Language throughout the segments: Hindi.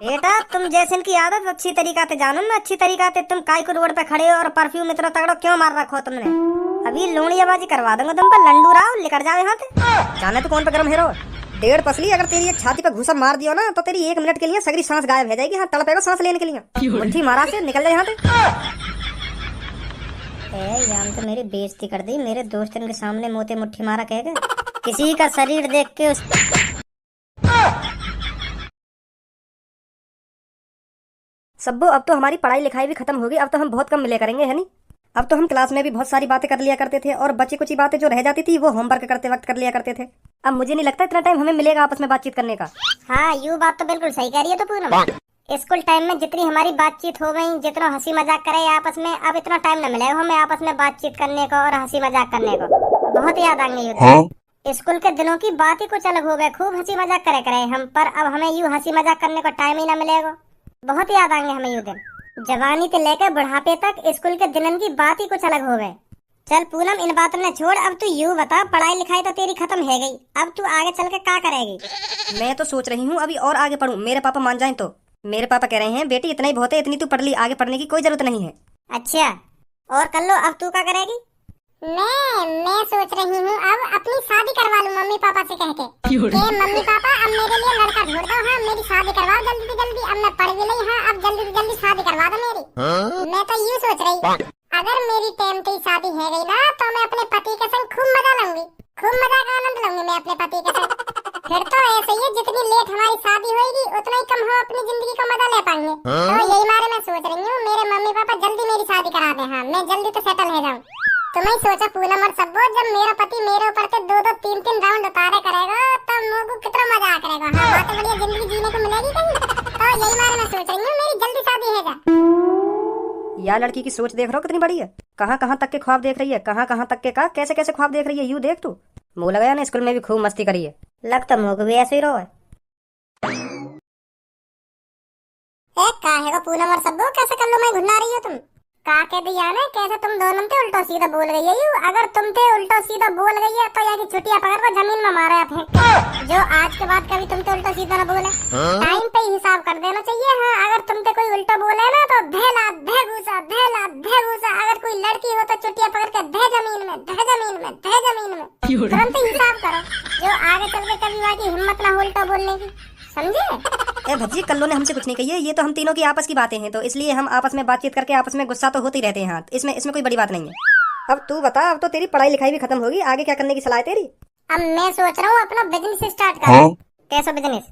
बेटा तुम जैसे की आदत अच्छी तरीका से जानो ना, अच्छी तरीका से तुम काय को रोड पे खड़े हो और परफ्यूम इतना तगड़ो क्यों मार रखो तुमने। अभी लोनियाबाजी करवा दूंगा तुम पर, लंडू राव निकल जाओ यहाँ से। जाने तो कौन पे गरम हेरो। डेढ़ पसली अगर तेरी एक छाती पे घुसा मार दियो ना तो तेरी 1 मिनट के लिए सगरी सांस गायब हो जाएगी। हाँ तड़पेगा सांस लेने के लिए। मुट्ठी मारा से निकल जाए यहाँ से। यार तो मेरी बेइज्जती कर दी, मेरे दोस्तों के सामने मोते मुट्ठी मारा कहेगा। किसी का शरीर देख के उस सब्बो अब तो हमारी पढ़ाई लिखाई भी खत्म होगी। अब तो हम बहुत कम मिले करेंगे, है नहीं। अब तो हम क्लास में भी बहुत सारी बातें कर लिया करते थे और बची कुछ बातें जो रह जाती थी वो होमवर्क करते वक्त कर लिया करते थे। अब मुझे नहीं लगता इतना टाइम हमें मिलेगा आपस में बातचीत करने का। हाँ यू बात तो बिल्कुल सही कह रही है। तो पूनम स्कूल टाइम में जितनी हमारी बातचीत हो गई, जितना हंसी मजाक करे आपस में, अब इतना टाइम न मिलेगा हमें आपस में बातचीत करने को और हंसी मजाक करने को। बहुत याद आएंगे यूँ। स्कूल के दिनों की बात ही कुछ अलग हो गए, खूब हंसी मजाक करे हम, पर अब हमें यूँ हंसी मजाक करने को टाइम ही न मिलेगा। बहुत याद आएंगे हमें यूँ दिन। जवानी से लेकर बुढ़ापे तक स्कूल के दिनों की बात ही कुछ अलग हो गए। चल पूनम इन बातों ने छोड़, अब तू यूँ बता, पढ़ाई लिखाई तो तेरी खत्म है गई, अब तू आगे चल के क्या करेगी। मैं तो सोच रही हूँ अभी और आगे पढूं, मेरे पापा मान जाएं तो। मेरे पापा कह रहे हैं बेटी इतना ही बहुत है, इतनी तू पढ़ ली, आगे पढ़ने की कोई जरूरत नहीं है। अच्छा और कर लो, अब तू क्या करेगी। मैं सोच रही हूँ अब अपनी शादी करवा लूँ मम्मी पापा से कह के मम्मी पापा अब मेरे लिए लड़का ढूंढ दो। हाँ मेरी शादी करवाओ जल्दी से जल्दी, अब मैं पढ़ भी नहीं। हाँ अब जल्दी से जल्दी शादी करवा दो मेरी। मैं तो यूँ सोच रही, अगर मेरी टाइम की शादी है गई ना तो मैं अपने पति के संग खूब मजा लूंगी, खूब मजा का आनंद लूंगी मैं अपने पति के संग। फिर तो ऐसे ही है, जितनी लेट हमारी शादी होगी उतना ही कम हम अपनी जिंदगी का मजा ले पाएंगे। तो यही मारे मैं सोच रही हूँ मेरे मम्मी पापा जल्दी मेरी शादी करा दे। हाँ मैं जल्दी तो सेटल हो जाऊँ। तुम्हें सोचा पूनम और सब्बो, जब मेरा पति मेरे ऊपर से 2-2 3-3 राउंड उतारे करेगा तब मुझको कितना मजा आ करेगा। हाँ बात बढ़िया जिंदगी जीने को मिलेगी कहीं। तो यही मारे मैं सोच रही हूँ मेरी जल्दी शादी है जा। यार लड़की की सोच देख रहा हो कितनी बड़ी है। कहाँ कहाँ तक के ख्वाब देख रही है, कहाँ कहाँ तक के का कैसे कैसे ख्वाब देख रही है। यूँ देख तू, मुँह लगाया ना स्कूल में भी खूब मस्ती करी है। लगता मुँह को भी ऐसे ही रहो है। काहे को पूनम और सब्बो कैसे कर लो मैं घुना रही हो तुम। का कह दिया ना कैसे तुम दोनों थे उल्टा सीधा बोल गई है। अगर तुम थे उल्टा सीधा बोल गई है तो यार की छुट्टियां पकड़ को जमीन में मारा फेंक, जो आज के बाद कभी तुम थे उल्टा सीधा ना बोले। टाइम पे हिसाब कर देना चाहिए। हाँ अगर तुम थे कोई उल्टा बोले ना तो धेला धेगूसा धेला धेगूसा। अगर कोई लड़की हो तो छुट्टियां पकड़ के धे जमीन में धे जमीन में धे जमीन में, तुरंत हिसाब करो, जो आगे चल के कभी वहाँ की हिम्मत ना हो उल्टा बोलने की, समझे। ए भज्जी कल्लो ने हमसे कुछ नहीं कही है, ये तो हम तीनों की आपस की बातें हैं, तो इसलिए हम आपस में बातचीत करके आपस में गुस्सा तो होते ही रहते हैं। हाँ इसमें कोई बड़ी बात नहीं है। अब तू बता, अब तो तेरी पढ़ाई लिखाई भी खत्म होगी, आगे क्या करने की सलाह है तेरी। अब मैं सोच रहा हूँ अपना बिजनेस स्टार्ट करूँ। कैसा बिजनेस।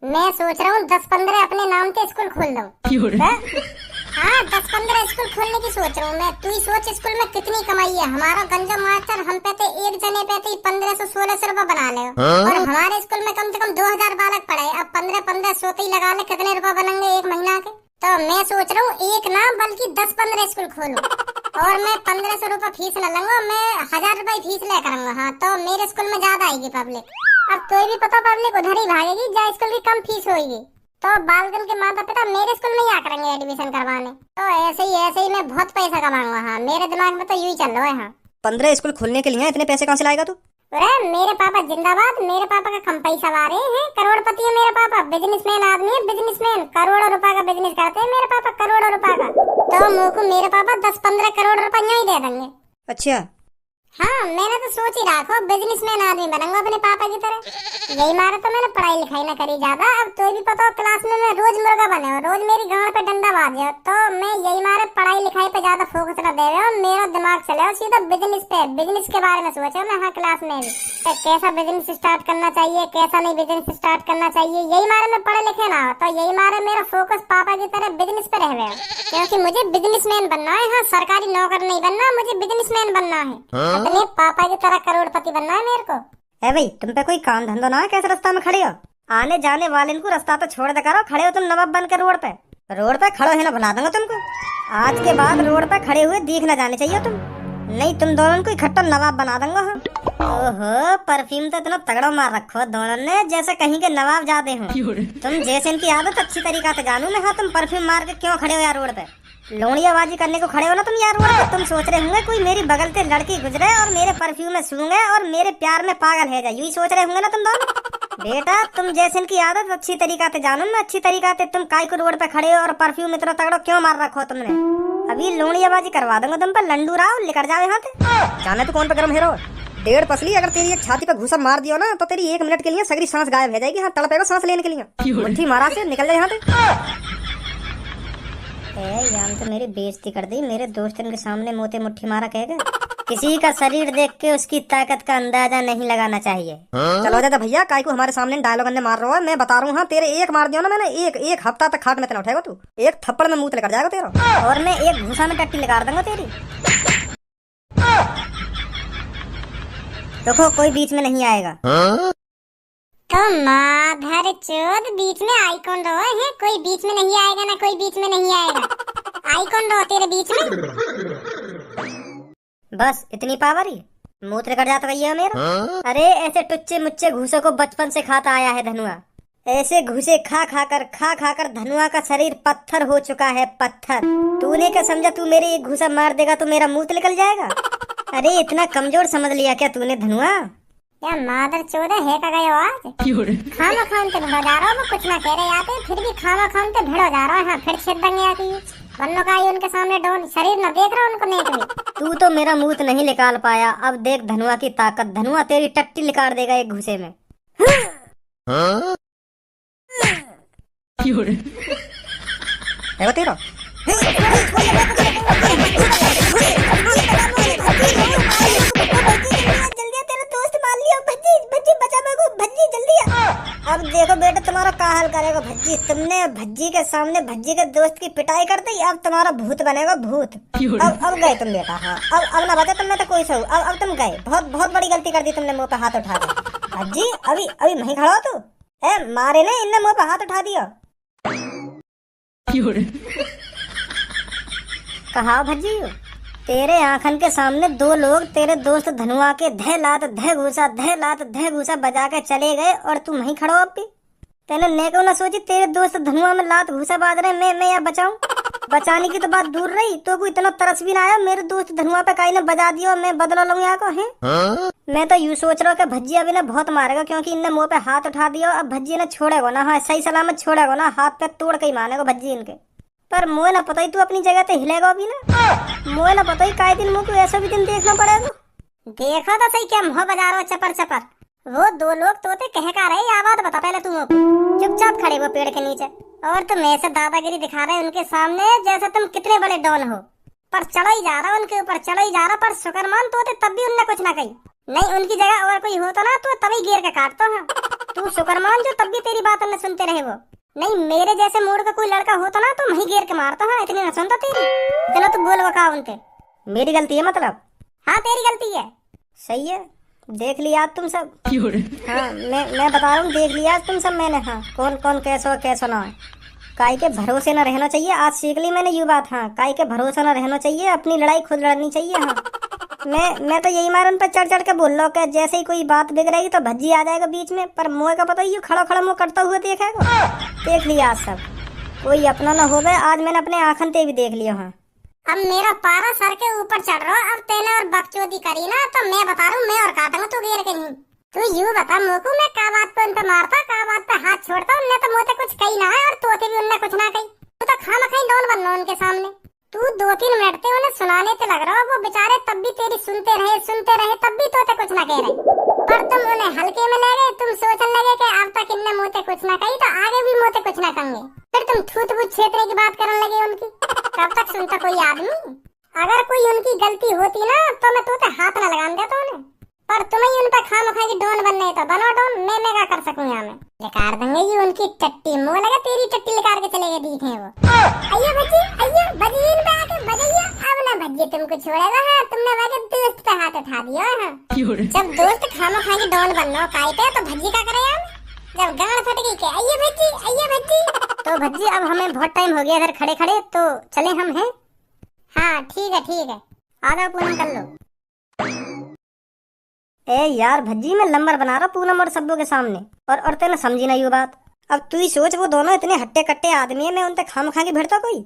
मैं सोच रहा हूँ 10-15 अपने नाम के स्कूल खोल दूँ। हाँ 10-15 स्कूल खोलने की सोच रहा हूँ मैं। तू ही सोच स्कूल में कितनी कमाई है। हमारा गंजा मास्टर हम पे तो एक जने पे 1500-1600 रुपए बना ले, और हमारे स्कूल में कम से कम 2000 बालक पढ़े। अब 15-15 सोते ही लगा ले, कितने रुपए बनेंगे एक महीना के। तो मैं सोच रहा हूँ एक ना बल्कि 10-15 स्कूल खोलूं, और मैं 1500 रुपए फीस न लूंगा, मैं 1000 रुपए फीस ले करूंगा। हाँ तो मेरे स्कूल में ज्यादा आएगी पब्लिक। अब कोई भी पता पब्लिक उधर ही भागेगी जहाँ स्कूल की कम फीस होगी, तो बालगन के माता पिता मेरे स्कूल में ही आ करेंगे एडमिशन करवाने। तो ऐसे ही मैं बहुत पैसा कमाऊंगा। हाँ मेरे दिमाग में तो यही चल रहा है। हाँ 15 स्कूल खोलने के लिए इतने पैसे कहाँ से लाएगा तू। अरे मेरे पापा जिंदाबाद, मेरे पापा का कम पैसा वाले हैं, करोड़पति है मेरे पापा, बिजनेसमैन आदमी है, बिजनेसमैन, करोड़ों रुपए का बिजनेस करते हैं मेरे पापा, करोड़ों रुपए का। तो मुझको मेरे पापा 10-15 करोड़ रुपया ही दे देंगे। अच्छा हाँ मैंने तो सोच ही रखा बिजनेसमैन आदमी बनूंगा अपने पापा की तरह। यही मारा तो मैंने पढ़ाई लिखाई ना करी ज्यादा। अब तो भी पता हो क्लास में मैं रोज मुर्गा बने हो, रोज मेरी गांड पे डंडा बाजे, तो मैं यही मारे पढ़ाई लिखाई पे ज्यादा फोकस न दे रहे हो। मेरा दिमाग चले हो सीधा बिजनेस पे, बिजनेस के बारे में सोचा मैं। हाँ क्लास में भी कैसा बिजनेस स्टार्ट करना चाहिए, कैसा नहीं बिजनेस स्टार्ट करना चाहिए, यही मारे में पढ़े लिखे ना हो, तो यही मारे मेरा फोकस पापा की तरह बिजनेस पे रह गया, क्योंकि मुझे बिजनेसमैन बनना है। हाँ सरकारी नौकर नहीं बनना, मुझे बिजनेसमैन बनना है। अपने पापा की तरह करोड़पति बनना है मेरे को। है भाई तुम पे कोई काम धंधा ना है, कैसे रास्ता में खड़े हो। आने जाने वाले को रास्ता तो छोड़ दे करो, खड़े हो तुम नवाब बन के रोड पे खड़ो है ना, बना दूंगा तुमको। आज के बाद रोड पे खड़े हुए दिख ना जाने चाहिए तुम, नहीं तुम दोनों को इकट्ठा नवाब बना दूंगा। हाँ ओहो परफ्यूम तो इतना तगड़ा मार रखो दोनों ने, जैसे कहीं के नवाब जाते हो तुम। जैसे इनकी आदत अच्छी तरीका से जानू मैं। हाँ तुम परफ्यूम मार के क्यों खड़े हो यार रोड पे, लोनियाबाजी करने को खड़े हो ना तुम यार रोड पे। तुम सोच रहे होंगे कोई मेरी बगल से लड़की गुजरे और मेरे परफ्यूम में सूंघे और मेरे प्यार में पागल है जाए, यही सोच रहे होंगे ना तुम दोनों। बेटा तुम जैसे इनकी आदत अच्छी तरीका से जानो ना, अच्छी तरीका से तुम काय को रोड पे खड़े हो और परफ्यूम इतना तगड़ो क्यों मार रखो तुमने। अभी लोनियाबाजी करवा दूंगा तुम पर, लंडू राव लेकर जाओ यहाँ से। जाने तो कौन पे गरम हेरो, 1.5 पसली अगर तेरी एक छाती पे घूसा मार दियो ना तो तेरी 1 मिनट के लिए सगरी सांस गायब हो जाएगी। हाँ तड़पेगा सांस लेने के लिए, मुट्ठी मारा से निकल जाए यहाँ से। यार तो मेरी बेइज्जती कर दी, मेरे दोस्त के सामने मोते मुट्ठी मारा कहेगा। किसी का शरीर देख के उसकी ताकत का अंदाजा नहीं लगाना चाहिए। चलो दादा भैया काय को हमारे सामने डायलॉग अंदर मार रहा है, मैं बता रहा हूँ। हाँ तेरे एक मार दिया ना मैंने, एक हफ्ता तक खाट में तेना उठाएगा तू, एक थप्पड़ में मुंह लेकर जाएगा तेरा, और मैं एक घूसा में टट्टी लगा दूंगा तेरी। देखो कोई बीच में नहीं आएगा। तो माधर चोद बीच में आई कौन रहो है? कोई बीच में नहीं आएगा ना, कोई बीच में नहीं आएगा। आई कौन रहो तेरे बीच में? बस इतनी पावर ही मूत्र कर जाता भैया मेरा। अरे ऐसे टुच्चे मुच्चे घूसों को बचपन से खाता आया है धनुआ। ऐसे घूसे खा खा कर धनुआ का शरीर पत्थर हो चुका है, पत्थर। तूने क्या समझा तू मेरे एक घूसा मार देगा तो मेरा मुंह निकल जाएगा? अरे इतना कमजोर समझ लिया क्या तूने धनुआ? क्या मादर चोद है का गए आज? खाना खान पे भिड़ो जा रहा हूँ, कुछ ना कह रहे आते फिर भी खाना खान पे भिड़ो जा रहा है। फिर छेद दंगे आती बन्नों का उनके सामने डोन शरीर न देख रहा उनको नेट में। तू तो मेरा मुंह नहीं निकाल पाया, अब देख धनुआ की ताकत। धनुआ तेरी टट्टी निकाल देगा एक घूसे में। है तेरा अब देखो बेटा तुम्हारा का हाल करेगा भज्जी। तुमने भज्जी के सामने भज्जी के दोस्त की पिटाई कर दी, अब तुम्हारा भूत बनेगा भूत। अब गए तुम बेटा। हाँ अब ना बचा तुमने तो कोई सही। अब तुम गए, बहुत बड़ी गलती कर दी तुमने मुंह पे हाथ उठा के। भज्जी अभी वहीं खड़ा हो तू, है मारे ने इनने मुंह पे हाथ उठा दिया। कहा भज्जी तेरे आंखन के सामने 2 लोग तेरे दोस्त धनुआ के धे लात धे घूसा बजा के चले गए और तू वहीं खड़ो। अब भी तेने नेको ना सोची तेरे दोस्त धनुआ में लात घूसा बाज रहे, मैं या बचाऊं? बचाने की तो बात दूर रही, तो कोई इतना तरस भी ना आया मेरे दोस्त धनुआ पे काई ने बजा दिया, मैं बदला लूं यहाँ को है। मैं तो यूँ सोच रहा हूँ कि भज्जी अभी ने बहुत मारेगा, क्योंकि इनने मुंह पे हाथ उठा दिया। अब भज्जी ने छोड़ेगा ना, हाँ सही सलामत छोड़ेगा ना, हाथ पे तोड़ के ही मारेगा भज्जी इनके। पर मोए ना पता ही तू अपनी जगह पे हिलेगा अभी ना, मोए ना पता ही काय दिन मुँह को ऐसा भी दिन देखना पड़ेगा। देखो तो सही क्या मुँह बजा रहा हो चपर। वो 2 लोग तोते कह का रहे, आवाज बता पहले तुम। चुपचाप खड़े वो पेड़ के नीचे और तुम ऐसे दादागिरी दिखा रहे उनके सामने जैसे तुम कितने बड़े डॉन हो। पर चढ़ा ही जा रहा उनके ऊपर, चढ़ा ही जा रहा। पर शुक्र मान तोते तब भी उनने कुछ ना कही। नहीं उनकी जगह और कोई होता ना तो तभी गिर के काटता है। तू शुक्र मान जो तब भी तेरी बात उन्हें सुनते रहे वो। नहीं मेरे जैसे मूड का कोई लड़का होता ना तो वही गिर के मारता है, इतनी न सुनता तेरी। चलो तू बोल बका उनके। मेरी गलती है मतलब? हाँ तेरी गलती है। सही है, देख लिया तुम सब। हाँ मैं बता रहा हूँ, देख लिया तुम सब मैंने। हाँ कौन कैसो ना है। काय के भरोसे न रहना चाहिए, आज सीख ली मैंने ये बात। हाँ काय के भरोसा न रहना चाहिए, अपनी लड़ाई खुद लड़नी चाहिए। हाँ मैं तो यही मार उन पर चढ़ के बोल लो कि जैसे ही कोई बात बिगड़ेगी तो भज्जी आ जाएगा बीच में। पर मोह का पता ही खड़ा मुँह करता हुआ देखेगा। देख लिया आज सब, कोई अपना न हो गए। आज मैंने अपने आंखन ते भी देख लिया। हाँ अब मेरा पारा सर के ऊपर चढ़ रहा। अब तेने और बकचोदी करी ना तो मैं बता रहा हूँ, मैं और काटूंगा तू गिर के नहीं। तू यूँ बता मोकू मैं का बात पे उन पे मारता, का बात पे हाथ छोड़ता। उनने तो मुझे कुछ कही ना है और तोते भी उनने कुछ ना कही। तू तो खाना खाई डॉन बनना उनके सामने। तू 2-3 मिनट ते उन्हें सुनाने ते लग रहा हो, वो बेचारे तब भी तेरी सुनते रहे तब भी तोते कुछ ना कह रहे। पर तुम उन्हें हल्के में ले गए, तुम सोचने लगे कि अब तक इनने मुँह कुछ ना कही तो आगे भी मुँह कुछ ना कहेंगे। फिर तुम थूत बूत छेतने की बात करने लगे उनकी। कब तक सुनता कोई आदमी? अगर कोई उनकी गलती होती ना तो मैं तोते हाथ न लगान देता उन्हें। पर तुम्हें उन पर खामखा की डॉन बनने तो बनो डॉन, मैं क्या कर सकूं यहाँ में। निकाल देंगे ये उनकी टट्टी, मुँह लगा तेरी टट्टी निकाल के चले गए दिखे वो। अय्या भज्जी बजिए इन पे आके बजाइए। अब ना भज्जी तुमको छोड़ेगा। हाँ तुमने वजह दोस्त पे हाथ उठा दिया। हाँ जब दोस्त खामखा की डॉन बनना काय पे तो भज्जी का करे यार। जब गांड फट गई के अय्या भज्जी तो भज्जी अब हमें बहुत टाइम हो गया इधर खड़े तो चले हम हैं। हाँ ठीक है आधा पूनम कर लो। ए यार भज्जी मैं नंबर बना रहा पूनम और सब्बों के सामने, और तेने समझी ना ये बात। अब तू ही सोच वो दोनों इतने हट्टे कट्टे आदमी है, मैं उनसे खाम खा के भिड़ता कोई।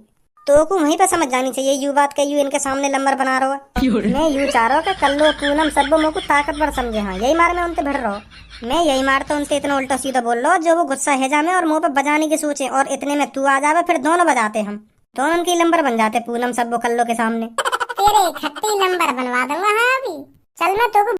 तो को वहीं पे समझ जानी चाहिए, यू बात के यू इनके सामने नंबर बना रहा है। मैं यू चाह रहा हूँ कि कल्लो पूनम सब्बो मोको ताकतवर समझे। हाँ यही मार में उनसे भिड़ रहा हूँ। मैं यही मारता हूँ उनसे, इतना उल्टा सीधा बोल रहा हूँ जो वो गुस्सा है जामे और मुंह पे बजाने की सोचे, और इतने में तू आ जावे, फिर दोनों बजाते हम, दोनों की नंबर बन जाते पूनम सब्बो कल्लो के सामने। तेरे खट्टी नंबर बनवा दूंगा। हाँ अभी चल मैं तो